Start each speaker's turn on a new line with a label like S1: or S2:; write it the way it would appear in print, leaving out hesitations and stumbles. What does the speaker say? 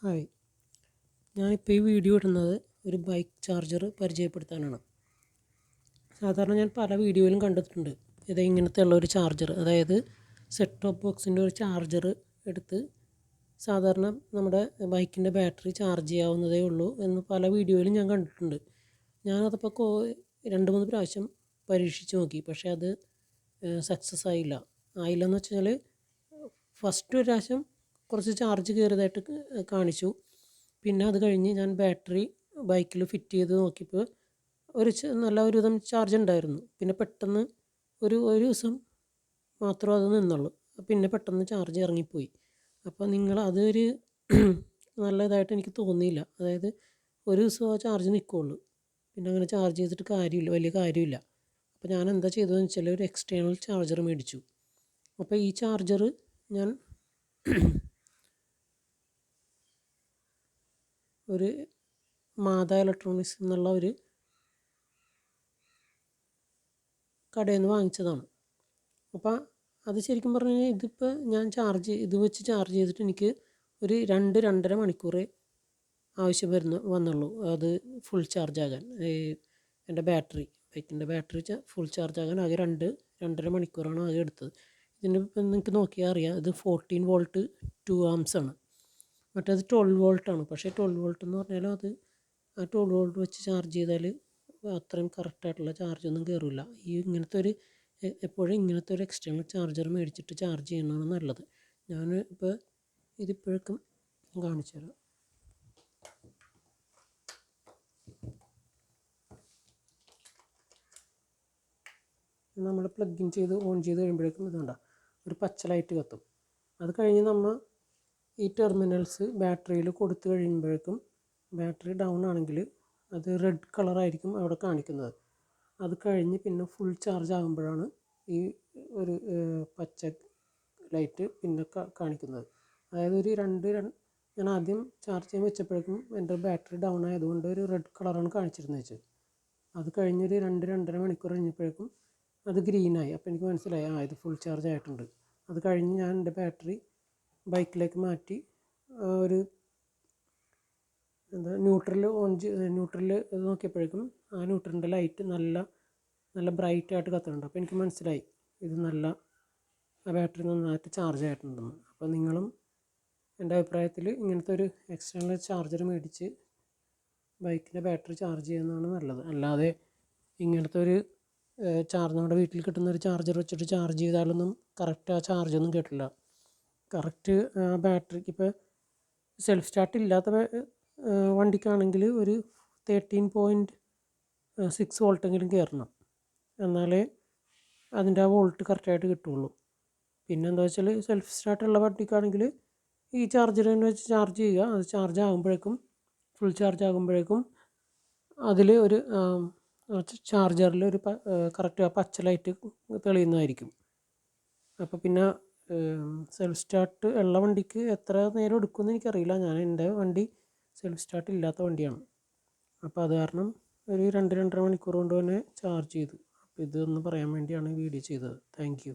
S1: Hi, ഞാനിപ്പോൾ ഈ video ഇടുന്നത് ഒരു ബൈക്ക് ചാർജർ പരിചയപ്പെടുത്താനാണ്. സാധാരണ ഞാൻ പല വീഡിയോയിലും കണ്ടിട്ടുണ്ട് ഇങ്ങനത്തെ ഉള്ള ഒരു ചാർജർ, അതായത് സെറ്റ് ടോപ്പ് ബോക്സിൻ്റെ ഒരു ചാർജർ എടുത്ത് സാധാരണ നമ്മുടെ ബൈക്കിൻ്റെ ബാറ്ററി ചാർജ് ചെയ്യാവുന്നതേ ഉള്ളൂ എന്ന് പല വീഡിയോയിലും ഞാൻ കണ്ടിട്ടുണ്ട്. ഞാനതപ്പോൾ 2-3 പ്രാവശ്യം പരീക്ഷിച്ച് നോക്കി, പക്ഷേ അത് സക്സസ് ആയില്ലെന്ന് വെച്ചാൽ ഫസ്റ്റ് ഒരു പ്രാവശ്യം കുറച്ച് ചാർജ് കയറിയതായിട്ട് കാണിച്ചു. പിന്നെ അത് കഴിഞ്ഞ് ഞാൻ ബാറ്ററി ബൈക്കിൽ ഫിറ്റ് ചെയ്ത് നോക്കിയപ്പോൾ നല്ല ഒരുവിധം ചാർജ് ഉണ്ടായിരുന്നു. പിന്നെ പെട്ടെന്ന് ഒരു ദിവസം മാത്രം അത് നിന്നുള്ളൂ. പിന്നെ പെട്ടെന്ന് ചാർജ് ഇറങ്ങിപ്പോയി. അപ്പോൾ അതൊരു നല്ലതായിട്ട് എനിക്ക് തോന്നിയില്ല. അതായത് ഒരു ദിവസം ആ ചാർജ് നിൽക്കുകയുള്ളൂ, പിന്നെ അങ്ങനെ ചാർജ് ചെയ്തിട്ട് വലിയ കാര്യമില്ല. അപ്പോൾ ഞാൻ എന്താ ചെയ്തതെന്ന് വെച്ചാൽ ഒരു എക്സ്റ്റേണൽ ചാർജർ മേടിച്ചു. അപ്പോൾ ഈ ചാർജർ ഞാൻ ഒരു മാതാ ഇലക്ട്രോണിക്സ് എന്നുള്ള ഒരു കടയിൽ നിന്ന് വാങ്ങിച്ചതാണ്. അപ്പോൾ അത് ശരിക്കും പറഞ്ഞു കഴിഞ്ഞാൽ ഇതിപ്പോൾ ഞാൻ ഇത് വെച്ച് ചാർജ് ചെയ്തിട്ട് എനിക്ക് ഒരു 2-2.5 മണിക്കൂറേ ആവശ്യം വന്നുള്ളൂ അത് ഫുൾ ചാർജ് ആകാൻ. എൻ്റെ ബൈക്കിൻ്റെ ബാറ്ററി ഫുൾ ചാർജ് ആകാൻ ആകെ 2-2.5 മണിക്കൂറാണ് ആകെ എടുത്തത്. ഇതിൻ്റെ ഇപ്പം നിങ്ങൾക്ക് നോക്കിയാൽ അറിയാം, ഇത് 14 വോൾട്ട് 2 ആംസ് ആണ്. മറ്റേത് 12 വോൾട്ടാണ്. പക്ഷേ 12 വോൾട്ട് എന്ന് പറഞ്ഞാൽ ആ 12 വോൾട്ട് വെച്ച് ചാർജ് ചെയ്താൽ അത്രയും കറക്റ്റായിട്ടുള്ള ചാർജൊന്നും കയറില്ല. എപ്പോഴും ഇങ്ങനത്തെ ഒരു എക്സ്റ്റേണൽ ചാർജർ മേടിച്ചിട്ട് ചാർജ് ചെയ്യുന്നതാണ് നല്ലത്. ഞാൻ ഇപ്പോൾ ഇതിപ്പോഴേക്കും കാണിച്ചു തരാം. നമ്മൾ പ്ലഗ് ഇൻ ചെയ്ത് ഓൺ ചെയ്ത് കഴിയുമ്പോഴേക്കും ഇതുണ്ട ഒരു പച്ച ലൈറ്റ് കത്തും. അത് കഴിഞ്ഞ് നമ്മൾ ഈ ടെർമിനൽസ് ബാറ്ററിയിൽ കൊടുത്തു കഴിയുമ്പോഴേക്കും ബാറ്ററി ഡൗൺ ആണെങ്കിൽ അത് റെഡ് കളറായിരിക്കും അവിടെ കാണിക്കുന്നത്. അത് കഴിഞ്ഞ് പിന്നെ ഫുൾ ചാർജ് ആകുമ്പോഴാണ് ഈ ഒരു പച്ച ലൈറ്റ് പിന്നെ കാണിക്കുന്നത്. അതായത് ഞാൻ ആദ്യം ചാർജ് ചെയ്യാൻ വെച്ചപ്പോഴേക്കും എൻ്റെ ബാറ്ററി ഡൗൺ ആയതുകൊണ്ട് ഒരു റെഡ് കളറാണ് കാണിച്ചിരുന്നത്. അത് കഴിഞ്ഞൊരു 2-2.5 മണിക്കൂർ കഴിഞ്ഞപ്പോഴേക്കും അത് ഗ്രീനായി. അപ്പോൾ എനിക്ക് മനസ്സിലായി ഇത് ഫുൾ ചാർജ് ആയിട്ടുണ്ട്. അത് കഴിഞ്ഞ് ഞാൻ എൻ്റെ ബാറ്ററി ബൈക്കിലേക്ക് മാറ്റി ഒരു ന്യൂട്രലിൽ നോക്കിയപ്പോഴേക്കും ആ ന്യൂട്രലിൻ്റെ ലൈറ്റ് നല്ല ബ്രൈറ്റായിട്ട് കത്തുന്നുണ്ട്. അപ്പോൾ എനിക്ക് മനസ്സിലായി ബാറ്ററി നന്നായിട്ട് ചാർജ് ആയിട്ടുണ്ടെന്ന്. അപ്പോൾ നിങ്ങളും എൻ്റെ അഭിപ്രായത്തിൽ ഇങ്ങനത്തെ ഒരു എക്സ്റ്റേണൽ ചാർജർ മേടിച്ച് ബൈക്കിൻ്റെ ബാറ്ററി ചാർജ് ചെയ്യുന്നതാണ് നല്ലത്. അല്ലാതെ ഇങ്ങനത്തെ ഒരു നമ്മുടെ വീട്ടിൽ കിട്ടുന്ന ഒരു ചാർജർ വെച്ചിട്ട് ചാർജ് ചെയ്താലൊന്നും കറക്റ്റ് ആ ചാർജൊന്നും കിട്ടില്ല. കറക്റ്റ് ബാറ്ററിക്ക് ഇപ്പോൾ സെൽഫ് സ്റ്റാർട്ട് ഇല്ലാത്ത വണ്ടിക്കാണെങ്കിൽ ഒരു 13.6 വോൾട്ടെങ്കിലും കയറണം, എന്നാലേ അതിൻ്റെ ആ വോൾട്ട് കറക്റ്റായിട്ട് കിട്ടുള്ളൂ. പിന്നെ എന്താ വെച്ചാൽ സെൽഫ് സ്റ്റാർട്ടുള്ള വണ്ടിക്കാണെങ്കിൽ ഈ ചാർജർ തന്നെ വെച്ച് ചാർജ് ചെയ്യുക. അത് ഫുൾ ചാർജ് ആകുമ്പോഴേക്കും അതിൽ ഒരു ചാർജറിൽ ഒരു കറക്റ്റ് ആ പച്ച ലൈറ്റ് തെളിയുന്നതായിരിക്കും. അപ്പോൾ പിന്നെ സെൽഫ് സ്റ്റാർട്ട് ഉള്ള വണ്ടിക്ക് എത്ര നേരം എടുക്കുമെന്ന് എനിക്കറിയില്ല. എൻ്റെ വണ്ടി സെൽഫ് സ്റ്റാർട്ട് ഇല്ലാത്ത വണ്ടിയാണ്. അപ്പോൾ അത് കാരണം ഒരു 2-2.5 മണിക്കൂർ കൊണ്ട് തന്നെ ചാർജ് ചെയ്തു. അപ്പോൾ ഇതൊന്ന് പറയാൻ വേണ്ടിയാണ് വീഡിയോ ചെയ്തത്. Thank you.